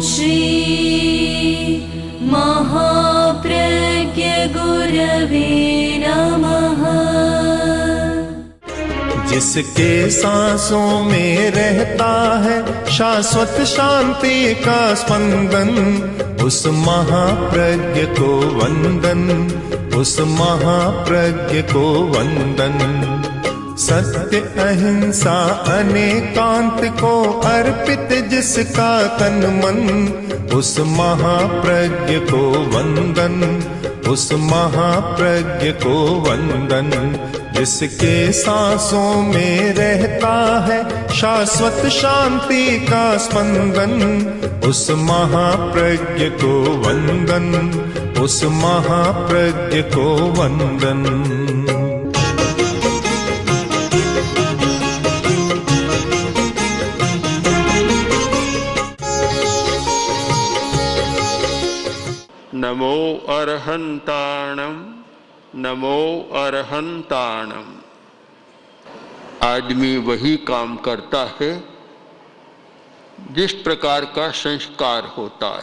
श्री महाप्रज्ञ गुरवे नमः। जिसके सांसों में रहता है शाश्वत शांति का स्पंदन, उस महाप्रज्ञ को वंदन, उस महाप्रज्ञ को वंदन। सत्य अहिंसा अनेकांत को अर्पित जिसका तन मन, उस महाप्रज्ञ को वंदन, उस महाप्रज्ञ को वंदन। जिसके सांसों में रहता है शाश्वत शांति का स्पंदन, उस महाप्रज्ञ को वंदन, उस महाप्रज्ञ को वंदन। नमो अरहंताणम, नमो अरहंताणम। आदमी वही काम करता है जिस प्रकार का संस्कार होता है।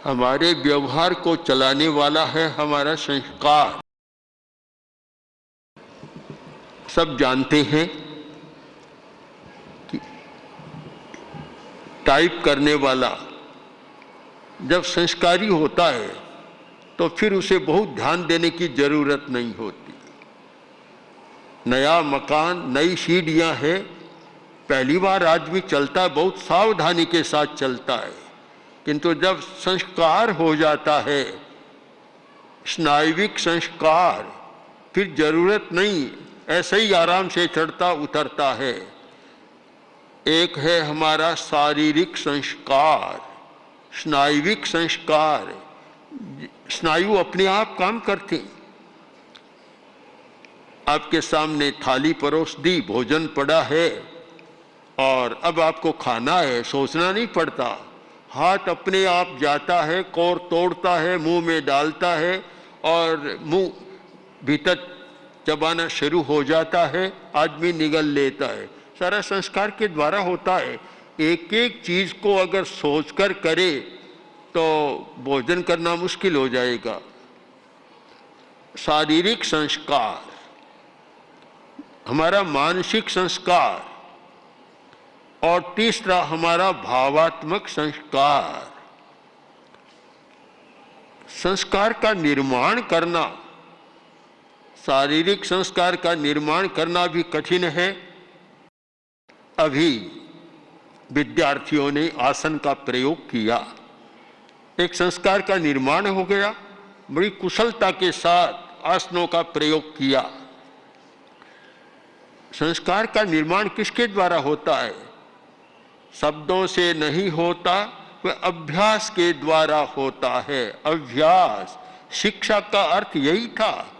हमारे व्यवहार को चलाने वाला है हमारा संस्कार। सब जानते हैं कि टाइप करने वाला जब संस्कारी होता है तो फिर उसे बहुत ध्यान देने की जरूरत नहीं होती। नया मकान, नई सीढ़ियां हैं, पहली बार आदमी चलता है, बहुत सावधानी के साथ चलता है, किंतु जब संस्कार हो जाता है, स्नायुविक संस्कार, फिर जरूरत नहीं, ऐसे ही आराम से चढ़ता उतरता है। एक है हमारा शारीरिक संस्कार, स्नायुविक संस्कार। स्नायु अपने आप काम करते। आपके सामने थाली परोस दी, भोजन पड़ा है और अब आपको खाना है, सोचना नहीं पड़ता। हाथ अपने आप जाता है, कौर तोड़ता है, मुंह में डालता है और मुंह भीतर चबाना शुरू हो जाता है, आदमी निगल लेता है। सारा संस्कार के द्वारा होता है। एक एक चीज को अगर सोचकर करे तो भोजन करना मुश्किल हो जाएगा। शारीरिक संस्कार, हमारा मानसिक संस्कार और तीसरा हमारा भावात्मक संस्कार। संस्कार का निर्माण करना, शारीरिक संस्कार का निर्माण करना भी कठिन है। अभी विद्यार्थियों ने आसन का प्रयोग किया, एक संस्कार का निर्माण हो गया। बड़ी कुशलता के साथ आसनों का प्रयोग किया। संस्कार का निर्माण किसके द्वारा होता है? शब्दों से नहीं होता, वह अभ्यास के द्वारा होता है। अभ्यास, शिक्षा का अर्थ यही था।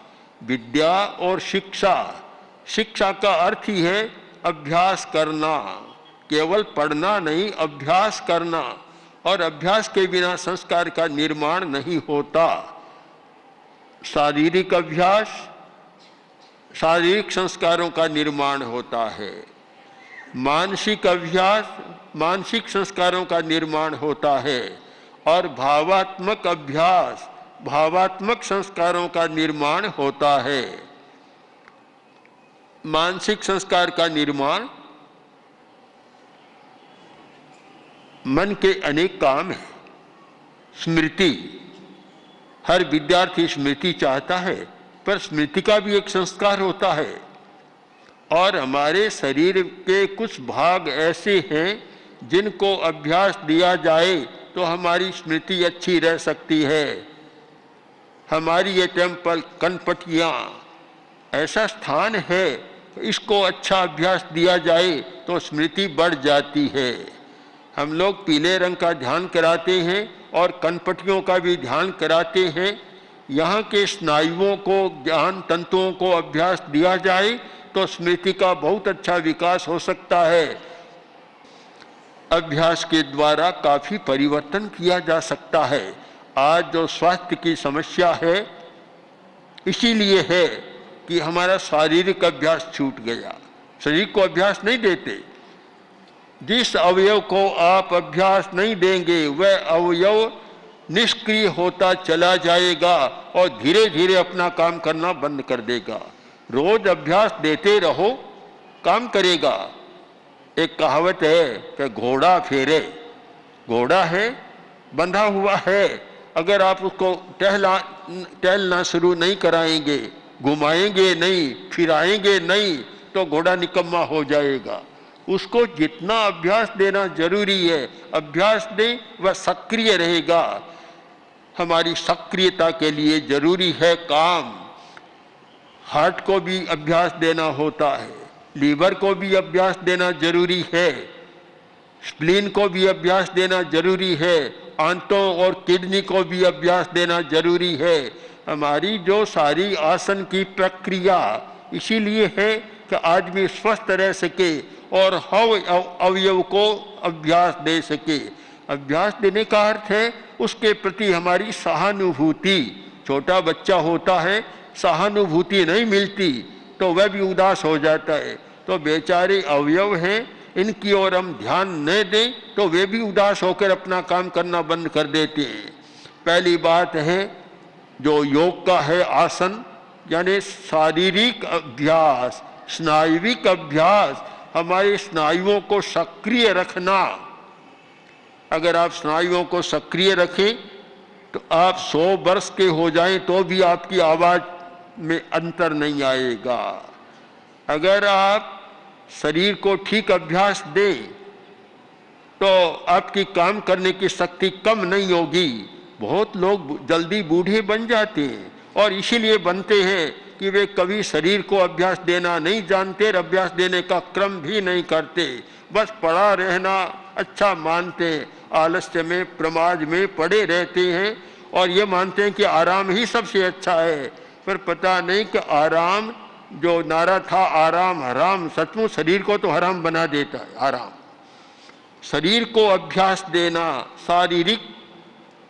विद्या और शिक्षा, शिक्षा का अर्थ ही है अभ्यास करना, केवल पढ़ना नहीं, अभ्यास करना। और अभ्यास के बिना संस्कार का निर्माण नहीं होता। शारीरिक अभ्यास, शारीरिक संस्कारों का निर्माण होता है। मानसिक अभ्यास, मानसिक संस्कारों का निर्माण होता है। और भावात्मक अभ्यास, भावात्मक संस्कारों का निर्माण होता है। मानसिक संस्कार का निर्माण, मन के अनेक काम हैं। स्मृति, हर विद्यार्थी स्मृति चाहता है, पर स्मृति का भी एक संस्कार होता है। और हमारे शरीर के कुछ भाग ऐसे हैं जिनको अभ्यास दिया जाए तो हमारी स्मृति अच्छी रह सकती है। हमारी ये टेम्पल, कनपटियाँ ऐसा स्थान है, इसको अच्छा अभ्यास दिया जाए तो स्मृति बढ़ जाती है। हम लोग पीले रंग का ध्यान कराते हैं और कनपटियों का भी ध्यान कराते हैं। यहाँ के स्नायुओं को, ज्ञान तंतुओं को अभ्यास दिया जाए तो स्मृति का बहुत अच्छा विकास हो सकता है। अभ्यास के द्वारा काफी परिवर्तन किया जा सकता है। आज जो स्वास्थ्य की समस्या है इसीलिए है कि हमारा शारीरिक अभ्यास छूट गया। शरीर को अभ्यास नहीं देते। जिस अवयव को आप अभ्यास नहीं देंगे वह अवयव निष्क्रिय होता चला जाएगा और धीरे धीरे अपना काम करना बंद कर देगा। रोज अभ्यास देते रहो, काम करेगा। एक कहावत है कि घोड़ा फेरे, घोड़ा है बंधा हुआ है, अगर आप उसको टहलना शुरू नहीं कराएंगे, घुमाएंगे नहीं, फिराएंगे नहीं, तो घोड़ा निकम्मा हो जाएगा। उसको जितना अभ्यास देना जरूरी है अभ्यास दें, वह सक्रिय रहेगा। हमारी सक्रियता के लिए जरूरी है काम। हार्ट को भी अभ्यास देना होता है, लीवर को भी अभ्यास देना जरूरी है, स्प्लीन को भी अभ्यास देना जरूरी है, आंतों और किडनी को भी अभ्यास देना जरूरी है। हमारी जो सारी आसन की प्रक्रिया इसीलिए है कि आदमी स्वस्थ रह सके और हर अवयव को अभ्यास दे सके। अभ्यास देने का अर्थ है उसके प्रति हमारी सहानुभूति। छोटा बच्चा होता है, सहानुभूति नहीं मिलती तो वह भी उदास हो जाता है। तो बेचारे अवयव हैं, इनकी ओर हम ध्यान न दें तो वे भी उदास होकर अपना काम करना बंद कर देते हैं। पहली बात है जो योग का है आसन, यानी शारीरिक अभ्यास, स्नायुविक अभ्यास, हमारे स्नायुओं को सक्रिय रखना। अगर आप स्नायुओं को सक्रिय रखें तो आप 100 वर्ष के हो जाएं तो भी आपकी आवाज़ में अंतर नहीं आएगा। अगर आप शरीर को ठीक अभ्यास दें तो आपकी काम करने की शक्ति कम नहीं होगी। बहुत लोग जल्दी बूढ़े बन जाते हैं और इसीलिए बनते हैं कि वे कभी शरीर को अभ्यास देना नहीं जानते और अभ्यास देने का क्रम भी नहीं करते। बस पड़ा रहना अच्छा मानते हैं, आलस्य में प्रमाद में पड़े रहते हैं और ये मानते हैं कि आराम ही सबसे अच्छा है। पर पता नहीं कि आराम जो नारा था आराम हराम, सचमुच शरीर को तो हराम बना देता है आराम। शरीर को अभ्यास देना, शारीरिक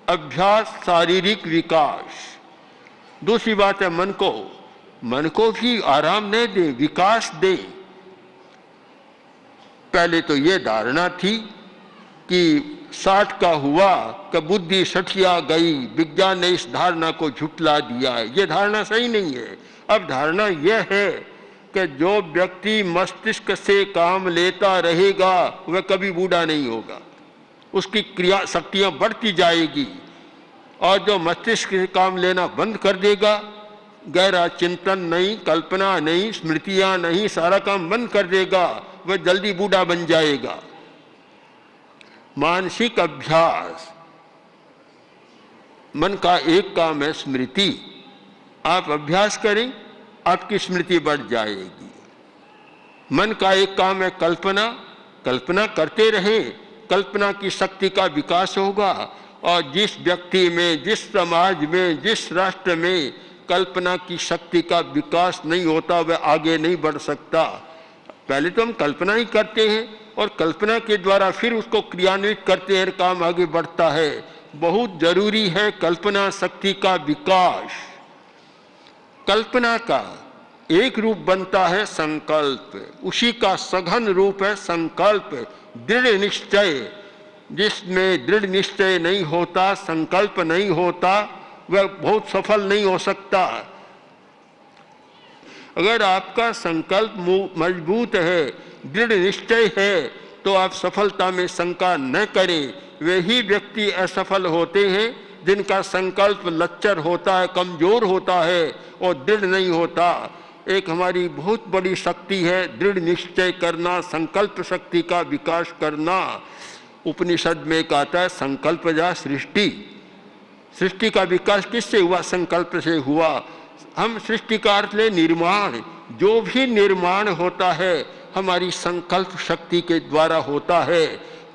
अभ्यास, शारीरिक विकास। दूसरी बात है मन को भी आराम न दे, विकास दे। पहले तो ये धारणा थी कि 60 का हुआ कि बुद्धि सठिया गई, विज्ञान ने इस धारणा को झुठला दिया है। ये धारणा सही नहीं है। अब धारणा यह है कि जो व्यक्ति मस्तिष्क से काम लेता रहेगा वह कभी बूढ़ा नहीं होगा, उसकी क्रिया शक्तियां बढ़ती जाएगी। और जो मस्तिष्क से काम लेना बंद कर देगा, गहरा चिंतन नहीं, कल्पना नहीं, स्मृतियां नहीं, सारा काम बंद कर देगा, वह जल्दी बूढ़ा बन जाएगा। मानसिक अभ्यास, मन का एक काम है स्मृति। आप अभ्यास करें आपकी स्मृति बढ़ जाएगी। मन का एक काम है कल्पना, कल्पना करते रहें, कल्पना की शक्ति का विकास होगा। और जिस व्यक्ति में, जिस समाज में, जिस राष्ट्र में कल्पना की शक्ति का विकास नहीं होता वह आगे नहीं बढ़ सकता। पहले तो हम कल्पना ही करते हैं और कल्पना के द्वारा फिर उसको क्रियान्वित करते हैं, काम आगे बढ़ता है। बहुत जरूरी है कल्पना शक्ति का विकास। कल्पना का एक रूप बनता है संकल्प, उसी का सघन रूप है संकल्प, दृढ़ निश्चय। जिसमें दृढ़ निश्चय नहीं होता, संकल्प नहीं होता, वह बहुत सफल नहीं हो सकता। अगर आपका संकल्प मजबूत है, दृढ़ निश्चय है, तो आप सफलता में शंका न करें। वही व्यक्ति असफल होते हैं जिनका संकल्प लच्चर होता है, कमजोर होता है और दृढ़ नहीं होता। एक हमारी बहुत बड़ी शक्ति है दृढ़ निश्चय करना, संकल्प शक्ति का विकास करना। उपनिषद में कहता है संकल्प जा सृष्टि। सृष्टि का विकास किससे हुआ? संकल्प से हुआ। हम सृष्टि का अर्थ ले निर्माण। जो भी निर्माण होता है हमारी संकल्प शक्ति के द्वारा होता है।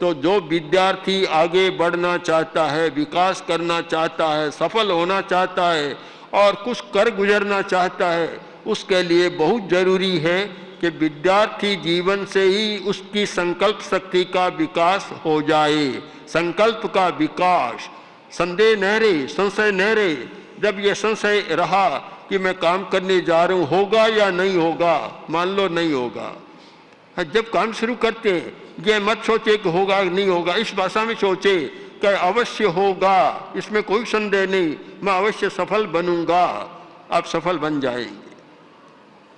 तो जो विद्यार्थी आगे बढ़ना चाहता है, विकास करना चाहता है, सफल होना चाहता है और कुछ कर गुजरना चाहता है, उसके लिए बहुत जरूरी है कि विद्यार्थी जीवन से ही उसकी संकल्प शक्ति का विकास हो जाए। संकल्प का विकास, संदेह न रहे, संशय न रहे। जब ये संशय रहा कि मैं काम करने जा रहा हूँ, होगा या नहीं होगा, मान लो नहीं होगा। जब काम शुरू करते हैं ये मत सोचे कि होगा नहीं होगा, इस भाषा में सोचे कि अवश्य होगा, इसमें कोई संदेह नहीं, मैं अवश्य सफल बनूंगा। आप सफल बन जाएंगे।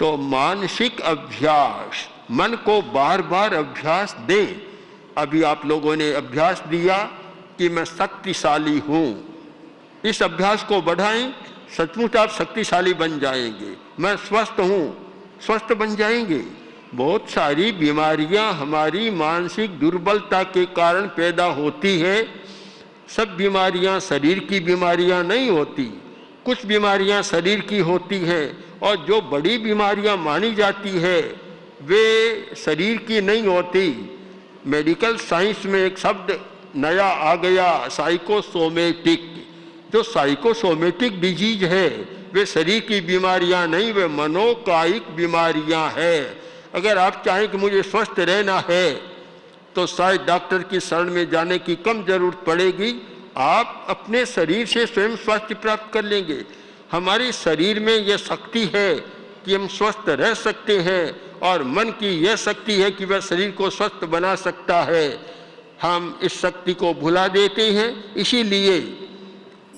तो मानसिक अभ्यास, मन को बार बार अभ्यास दें। अभी आप लोगों ने अभ्यास दिया कि मैं शक्तिशाली हूं, इस अभ्यास को बढ़ाएं, सचमुच आप शक्तिशाली बन जाएंगे। मैं स्वस्थ हूं, स्वस्थ बन जाएंगे। बहुत सारी बीमारियां हमारी मानसिक दुर्बलता के कारण पैदा होती है। सब बीमारियां शरीर की बीमारियां नहीं होती, कुछ बीमारियां शरीर की होती हैं, और जो बड़ी बीमारियां मानी जाती है वे शरीर की नहीं होती। मेडिकल साइंस में एक शब्द नया आ गया, साइकोसोमेटिक। जो साइकोसोमेटिक डिजीज है वे शरीर की बीमारियां नहीं, वे मनोकायिक बीमारियां हैं। अगर आप चाहें कि मुझे स्वस्थ रहना है तो शायद डॉक्टर की शरण में जाने की कम जरूरत पड़ेगी। आप अपने शरीर से स्वयं स्वास्थ्य प्राप्त कर लेंगे। हमारे शरीर में यह शक्ति है कि हम स्वस्थ रह सकते हैं, और मन की यह शक्ति है कि वह शरीर को स्वस्थ बना सकता है। हम इस शक्ति को भुला देते हैं, इसीलिए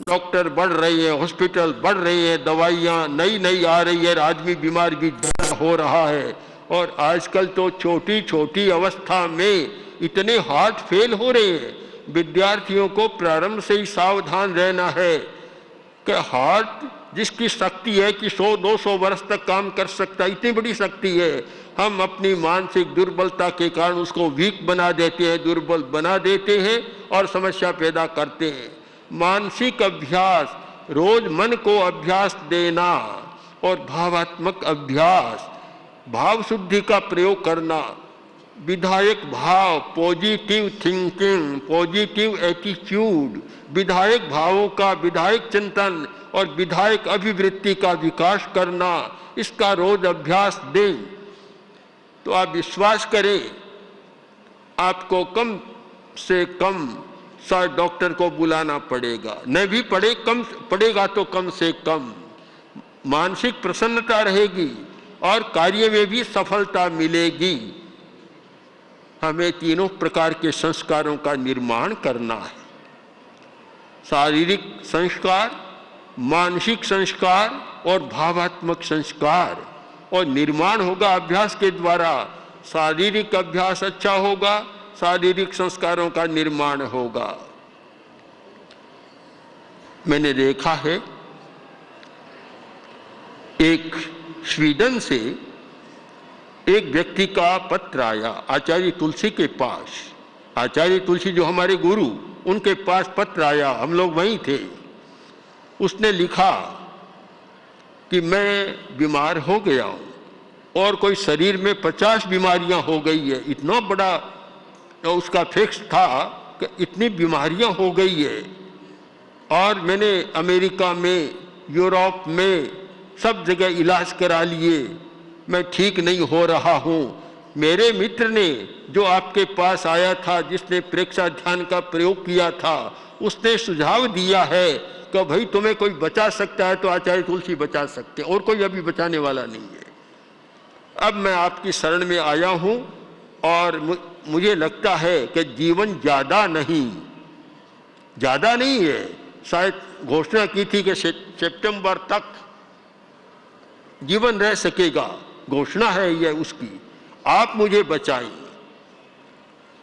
डॉक्टर बढ़ रहे हैं, हॉस्पिटल बढ़ रहे हैं, दवाइयाँ नई नई आ रही है, आदमी बीमार भी हो रहा है। और आजकल तो छोटी छोटी अवस्था में इतने हार्ट फेल हो रहे हैं। विद्यार्थियों को प्रारंभ से ही सावधान रहना है कि हार्ट जिसकी शक्ति है कि 100-200 वर्ष तक काम कर सकता है, इतनी बड़ी शक्ति है, हम अपनी मानसिक दुर्बलता के कारण उसको वीक बना देते हैं, दुर्बल बना देते हैं और समस्या पैदा करते हैं। मानसिक अभ्यास, रोज मन को अभ्यास देना, और भावात्मक अभ्यास, भाव शुद्धि का प्रयोग करना, विधायक भाव, पॉजिटिव थिंकिंग, पॉजिटिव एटीट्यूड, विधायक भावों का, विधायक चिंतन और विधायक अभिवृत्ति का विकास करना, इसका रोज अभ्यास दें तो आप विश्वास करें आपको कम से कम शायद डॉक्टर को बुलाना पड़ेगा, न भी पड़े कम पड़ेगा तो कम से कम मानसिक प्रसन्नता रहेगी और कार्य में भी सफलता मिलेगी। हमें तीनों प्रकार के संस्कारों का निर्माण करना है, शारीरिक संस्कार, मानसिक संस्कार और भावात्मक संस्कार, और निर्माण होगा अभ्यास के द्वारा। शारीरिक अभ्यास अच्छा होगा, शारीरिक संस्कारों का निर्माण होगा। मैंने देखा है एक स्वीडन से एक व्यक्ति का पत्र आया आचार्य तुलसी के पास। आचार्य तुलसी जो हमारे गुरु, उनके पास पत्र आया, हम लोग वहीं थे। उसने लिखा कि मैं बीमार हो गया हूँ और कोई शरीर में 50 बीमारियां हो गई है। इतना बड़ा उसका फिक्स था कि इतनी बीमारियां हो गई है, और मैंने अमेरिका में, यूरोप में सब जगह इलाज करा लिए, मैं ठीक नहीं हो रहा हूँ। मेरे मित्र ने जो आपके पास आया था, जिसने प्रेक्षा ध्यान का प्रयोग किया था, उसने सुझाव दिया है कि भाई तुम्हें कोई बचा सकता है तो आचार्य तुलसी बचा सकते, और कोई अभी बचाने वाला नहीं है। अब मैं आपकी शरण में आया हूँ और मुझे लगता है कि जीवन ज़्यादा नहीं है। शायद घोषणा की थी कि सितंबर तक जीवन रह सकेगा, घोषणा है यह उसकी, आप मुझे बचाइए।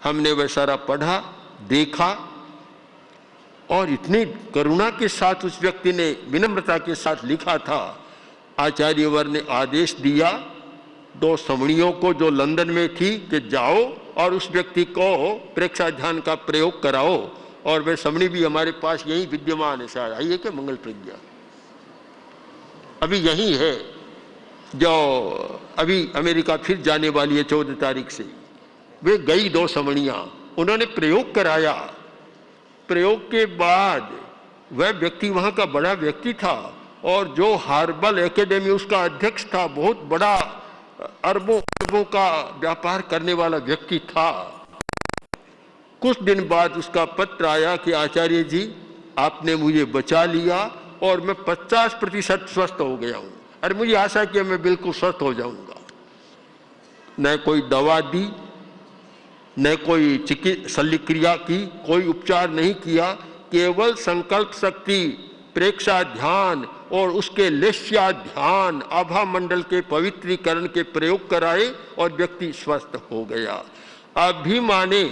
हमने वह सारा पढ़ा, देखा, और इतनी करुणा के साथ उस व्यक्ति ने विनम्रता के साथ लिखा था। आचार्यवर ने आदेश दिया 2 समणियों को जो लंदन में थी कि जाओ और उस व्यक्ति को प्रेक्षा ध्यान का प्रयोग कराओ, और वह समणी भी हमारे पास यही विद्यमान है। शायद आइए कि मंगल प्रज्ञा अभी यही है, जो अभी अमेरिका फिर जाने वाली है 14 तारीख से। वे गई 2 समणियाँ, उन्होंने प्रयोग कराया। प्रयोग के बाद वह व्यक्ति वहाँ का बड़ा व्यक्ति था, और जो हार्बल एकेडमी उसका अध्यक्ष था, बहुत बड़ा अरबों का व्यापार करने वाला व्यक्ति था। कुछ दिन बाद उसका पत्र आया कि आचार्य जी आपने मुझे बचा लिया और मैं 50% स्वस्थ हो गया हूँ। अरे मुझे आशा कि मैं बिल्कुल स्वस्थ हो जाऊंगा। न कोई दवा दी, न कोई शल्य क्रिया की, कोई उपचार नहीं किया, केवल संकल्प शक्ति, प्रेक्षा ध्यान और उसके लेस्या ध्यान, आभा मंडल के पवित्रीकरण के प्रयोग कराए और व्यक्ति स्वस्थ हो गया। आप भी माने,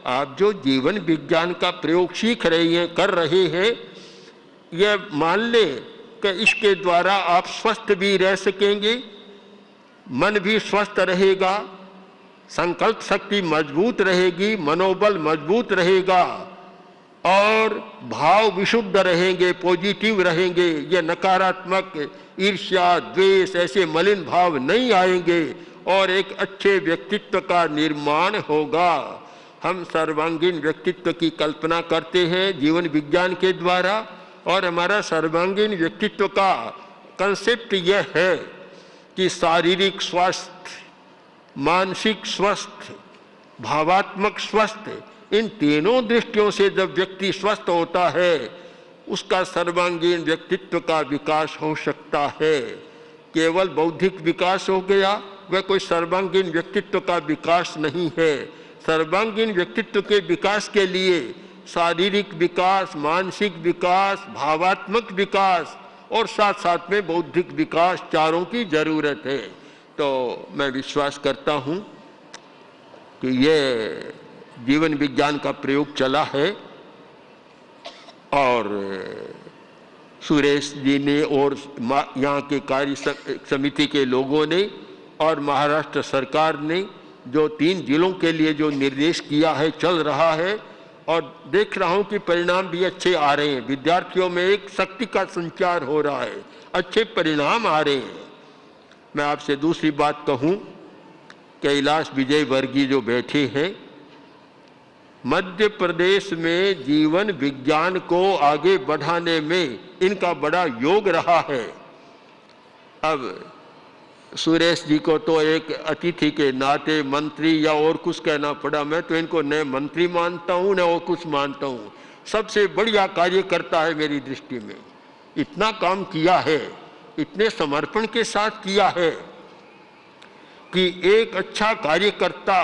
आप जो जीवन विज्ञान का प्रयोग सीख रहे हैं, कर रहे हैं, यह मान ले कि इसके द्वारा आप स्वस्थ भी रह सकेंगे, मन भी स्वस्थ रहेगा, संकल्प शक्ति मजबूत रहेगी, मनोबल मजबूत रहेगा और भाव विशुद्ध रहेंगे, पॉजिटिव रहेंगे। ये नकारात्मक ईर्ष्या, द्वेष, ऐसे मलिन भाव नहीं आएंगे और एक अच्छे व्यक्तित्व का निर्माण होगा। हम सर्वांगीण व्यक्तित्व की कल्पना करते हैं जीवन विज्ञान के द्वारा, और हमारा सर्वांगीण व्यक्तित्व का कंसेप्ट यह है कि शारीरिक स्वास्थ्य, मानसिक स्वस्थ, भावात्मक स्वस्थ, इन तीनों दृष्टियों से जब व्यक्ति स्वस्थ होता है, उसका सर्वांगीण व्यक्तित्व का विकास हो सकता है। केवल बौद्धिक विकास हो गया, वह कोई सर्वांगीण व्यक्तित्व का विकास नहीं है। सर्वांगीण व्यक्तित्व के विकास के लिए शारीरिक विकास, मानसिक विकास, भावात्मक विकास और साथ साथ में बौद्धिक विकास, चारों की जरूरत है। तो मैं विश्वास करता हूँ कि ये जीवन विज्ञान का प्रयोग चला है और सुरेश जी ने और यहाँ के कार्य समिति के लोगों ने और महाराष्ट्र सरकार ने जो 3 जिलों के लिए जो निर्देश किया है, चल रहा है और देख रहा हूँ कि परिणाम भी अच्छे आ रहे हैं। विद्यार्थियों में एक शक्ति का संचार हो रहा है, अच्छे परिणाम आ रहे हैं। मैं आपसे दूसरी बात कहूँ, कैलाश विजय वर्गीय जो बैठे हैं, मध्य प्रदेश में जीवन विज्ञान को आगे बढ़ाने में इनका बड़ा योग रहा है। अब सुरेश जी को तो एक अतिथि के नाते मंत्री या और कुछ कहना पड़ा, मैं तो इनको न मंत्री मानता हूँ न और कुछ मानता हूँ। सबसे बढ़िया कार्य करता है मेरी दृष्टि में। इतना काम किया है, इतने समर्पण के साथ किया है कि एक अच्छा कार्यकर्ता,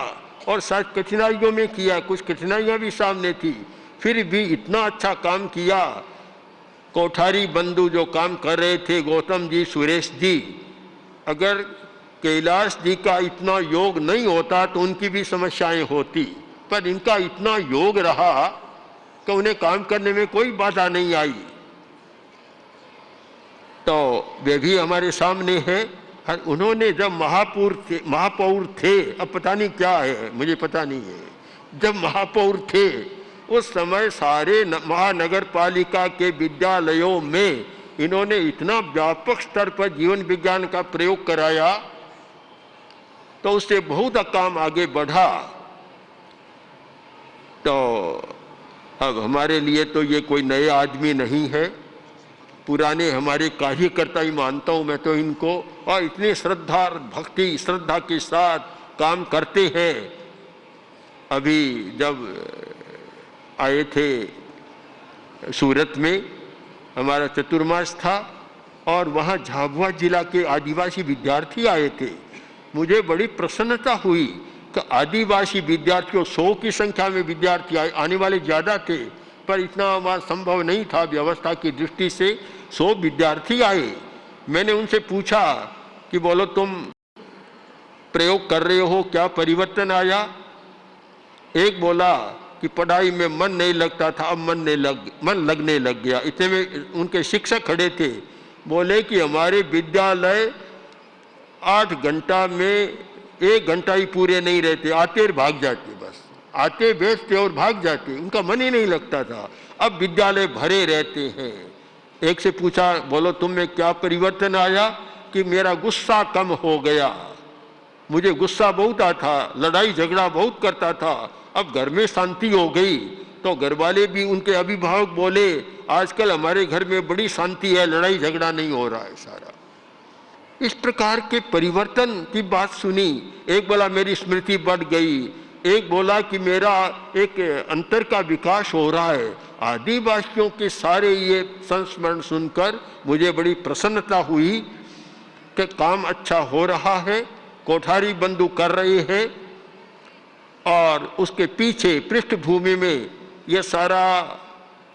और शायद कठिनाइयों में किया, कुछ कठिनाइयाँ भी सामने थी, फिर भी इतना अच्छा काम किया। कोठारी बंधु जो काम कर रहे थे, गौतम जी, सुरेश जी, अगर कैलाश जी का इतना योग नहीं होता तो उनकी भी समस्याएं होती, पर इनका इतना योग रहा कि उन्हें काम करने में कोई बाधा नहीं आई। तो वे भी हमारे सामने हैं। उन्होंने जब महापौर थे, अब पता नहीं क्या है, मुझे पता नहीं है, जब महापौर थे उस समय सारे महानगर पालिका के विद्यालयों में इन्होंने इतना व्यापक स्तर पर जीवन विज्ञान का प्रयोग कराया, तो उससे बहुत काम आगे बढ़ा। तो अब हमारे लिए तो ये कोई नए आदमी नहीं है, पुराने हमारे कार्यकर्ता ही मानता हूँ मैं तो इनको, और इतनी श्रद्धा भक्ति श्रद्धा के साथ काम करते हैं। अभी जब आए थे सूरत में, हमारा चतुर्मास था और वहाँ झाबुआ जिला के आदिवासी विद्यार्थी आए थे। मुझे बड़ी प्रसन्नता हुई कि आदिवासी विद्यार्थियों, 100 की संख्या में विद्यार्थी आने वाले ज़्यादा थे, पर इतना वहाँ संभव नहीं था व्यवस्था की दृष्टि से। 100 विद्यार्थी आए। मैंने उनसे पूछा कि बोलो तुम प्रयोग कर रहे हो, क्या परिवर्तन आया? एक बोला कि पढ़ाई में मन नहीं लगता था, अब मन लगने लग गया। इतने में उनके शिक्षक खड़े थे, बोले कि हमारे विद्यालय 8 घंटा में 1 घंटा ही पूरे नहीं रहते, आते और भाग जाते, बस आते बैठते और भाग जाते, उनका मन ही नहीं लगता था। अब विद्यालय भरे रहते हैं। एक से पूछा, बोलो तुम में क्या परिवर्तन आया? कि मेरा गुस्सा कम हो गया, मुझे गुस्सा बहुत आता था, लड़ाई झगड़ा बहुत करता था, अब घर में शांति हो गई। तो घर वाले भी, उनके अभिभावक बोले आजकल हमारे घर में बड़ी शांति है, लड़ाई झगड़ा नहीं हो रहा है सारा। इस प्रकार के परिवर्तन की बात सुनी। एक बोला मेरी स्मृति बढ़ गई, एक बोला कि मेरा एक अंतर का विकास हो रहा है। आदिवासियों के सारे ये संस्मरण सुनकर मुझे बड़ी प्रसन्नता हुई कि काम अच्छा हो रहा है, कोठारी बंधु कर रहे हैं। और उसके पीछे पृष्ठभूमि में यह सारा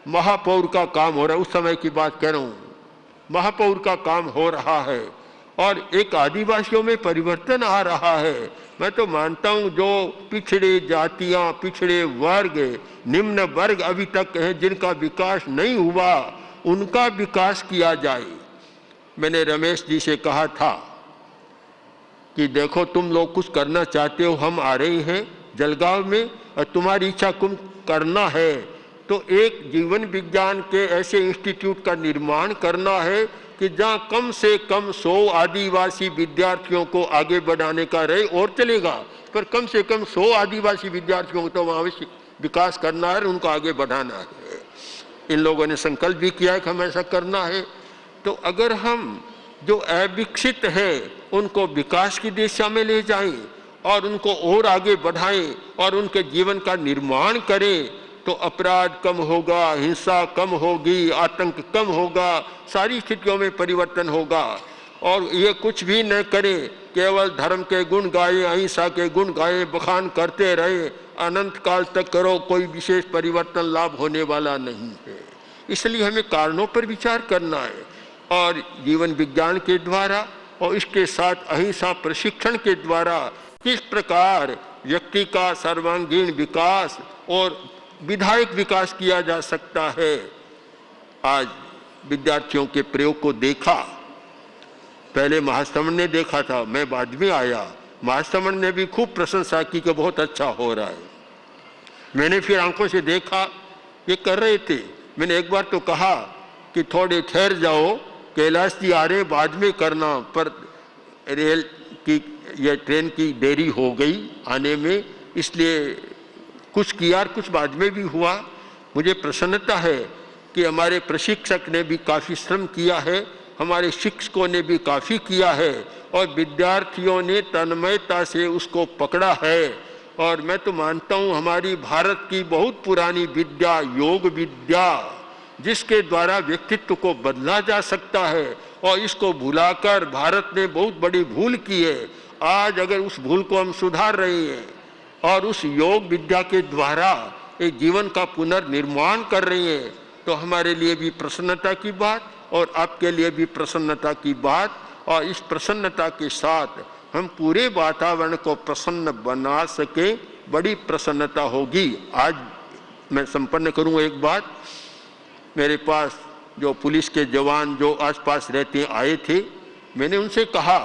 महापौर का काम हो रहा है। उस समय की बात कह रहा हूँ, महापौर का काम हो रहा है और एक आदिवासियों में परिवर्तन आ रहा है। मैं तो मानता हूँ जो पिछड़े जातियाँ, पिछड़े वर्ग, निम्न वर्ग अभी तक हैं जिनका विकास नहीं हुआ, उनका विकास किया जाए। मैंने रमेश जी से कहा था कि देखो तुम लोग कुछ करना चाहते हो, हम आ रहे हैं जलगांव में और तुम्हारी इच्छा कुछ करना है तो एक जीवन विज्ञान के ऐसे इंस्टीट्यूट का निर्माण करना है कि जहाँ कम से कम 100 आदिवासी विद्यार्थियों को आगे बढ़ाने का रहे, और चलेगा पर कम से कम 100 आदिवासी विद्यार्थियों को तो वहाँ विकास करना है, उनको आगे बढ़ाना है। इन लोगों ने संकल्प भी किया है कि हम ऐसा करना है। तो अगर हम जो अविकसित है उनको विकास की दिशा में ले जाएं और उनको और आगे बढ़ाएं और उनके जीवन का निर्माण करें तो अपराध कम होगा, हिंसा कम होगी, आतंक कम होगा, सारी स्थितियों में परिवर्तन होगा। और ये कुछ भी न करें, केवल धर्म के गुण गाएं, अहिंसा के गुण गाएं, बखान करते रहे, अनंत काल तक करो, कोई विशेष परिवर्तन लाभ होने वाला नहीं है। इसलिए हमें कारणों पर विचार करना है और जीवन विज्ञान के द्वारा और इसके साथ अहिंसा प्रशिक्षण के द्वारा किस प्रकार व्यक्ति का सर्वांगीण विकास और विधायक विकास किया जा सकता है। आज विद्यार्थियों के प्रयोग को देखा, पहले महास्तमन ने देखा था, मैं बाद में आया, महास्तमन ने भी खूब प्रशंसा की कि बहुत अच्छा हो रहा है। मैंने फिर आंखों से देखा ये कर रहे थे। मैंने एक बार तो कहा कि थोड़े ठहर जाओ, कैलाश जी आ रहे, बाद में करना, पर रेल की या ट्रेन की देरी हो गई आने में, इसलिए कुछ किया और कुछ बाद में भी हुआ। मुझे प्रसन्नता है कि हमारे प्रशिक्षक ने भी काफ़ी श्रम किया है, हमारे शिक्षकों ने भी काफ़ी किया है और विद्यार्थियों ने तन्मयता से उसको पकड़ा है। और मैं तो मानता हूँ हमारी भारत की बहुत पुरानी विद्या योग विद्या, जिसके द्वारा व्यक्तित्व को बदला जा सकता है, और इसको भुलाकर भारत ने बहुत बड़ी भूल की है। आज अगर उस भूल को हम सुधार रहे हैं और उस योग विद्या के द्वारा एक जीवन का पुनर्निर्माण कर रहे हैं तो हमारे लिए भी प्रसन्नता की बात और आपके लिए भी प्रसन्नता की बात। और इस प्रसन्नता के साथ हम पूरे वातावरण को प्रसन्न बना सके, बड़ी प्रसन्नता होगी। आज मैं संपन्न करूँ एक बात, मेरे पास जो पुलिस के जवान जो आसपास रहते आए थे, मैंने उनसे कहा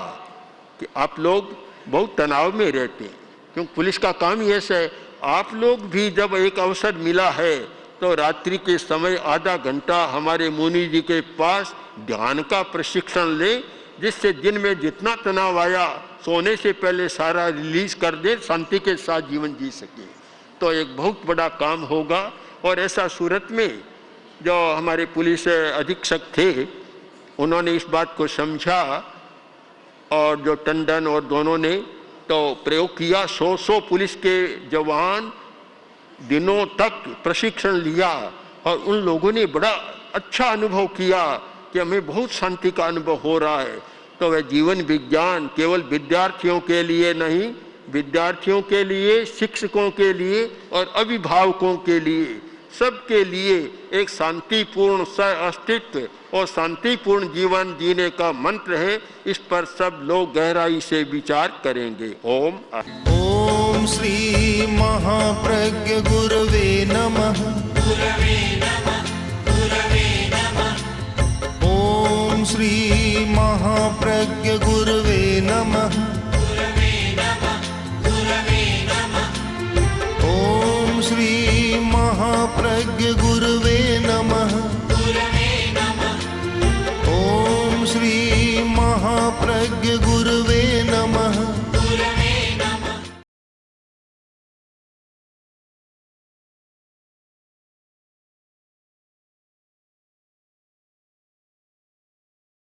कि आप लोग बहुत तनाव में रहते हैं क्योंकि पुलिस का काम ही ऐसा है। आप लोग भी जब एक अवसर मिला है तो रात्रि के समय आधा घंटा हमारे मुनि जी के पास ध्यान का प्रशिक्षण लें, जिससे दिन में जितना तनाव आया सोने से पहले सारा रिलीज कर दे, शांति के साथ जीवन जी सके। तो एक बहुत बड़ा काम होगा। और ऐसा सूरत में जो हमारे पुलिस अधीक्षक थे उन्होंने इस बात को समझा और जो टंडन और दोनों ने तो प्रयोग किया। 100 पुलिस के जवान दिनों तक प्रशिक्षण लिया और उन लोगों ने बड़ा अच्छा अनुभव किया कि हमें बहुत शांति का अनुभव हो रहा है। तो वह जीवन विज्ञान केवल विद्यार्थियों के लिए नहीं, विद्यार्थियों के लिए, शिक्षकों के लिए और अभिभावकों के लिए, सबके लिए एक शांतिपूर्ण सह अस्तित्व और शांतिपूर्ण जीवन जीने का मंत्र है। इस पर सब लोग गहराई से विचार करेंगे। ओम ओम श्री महाप्रज्ञ गुरवे नमः। गुरवे नमः, गुरवे नमः। ओम श्री महाप्रज्ञ गुरवे नमः। गुरवे नमः, गुरवे नमः। ओम श्री महाप्रज्ञ गुरवे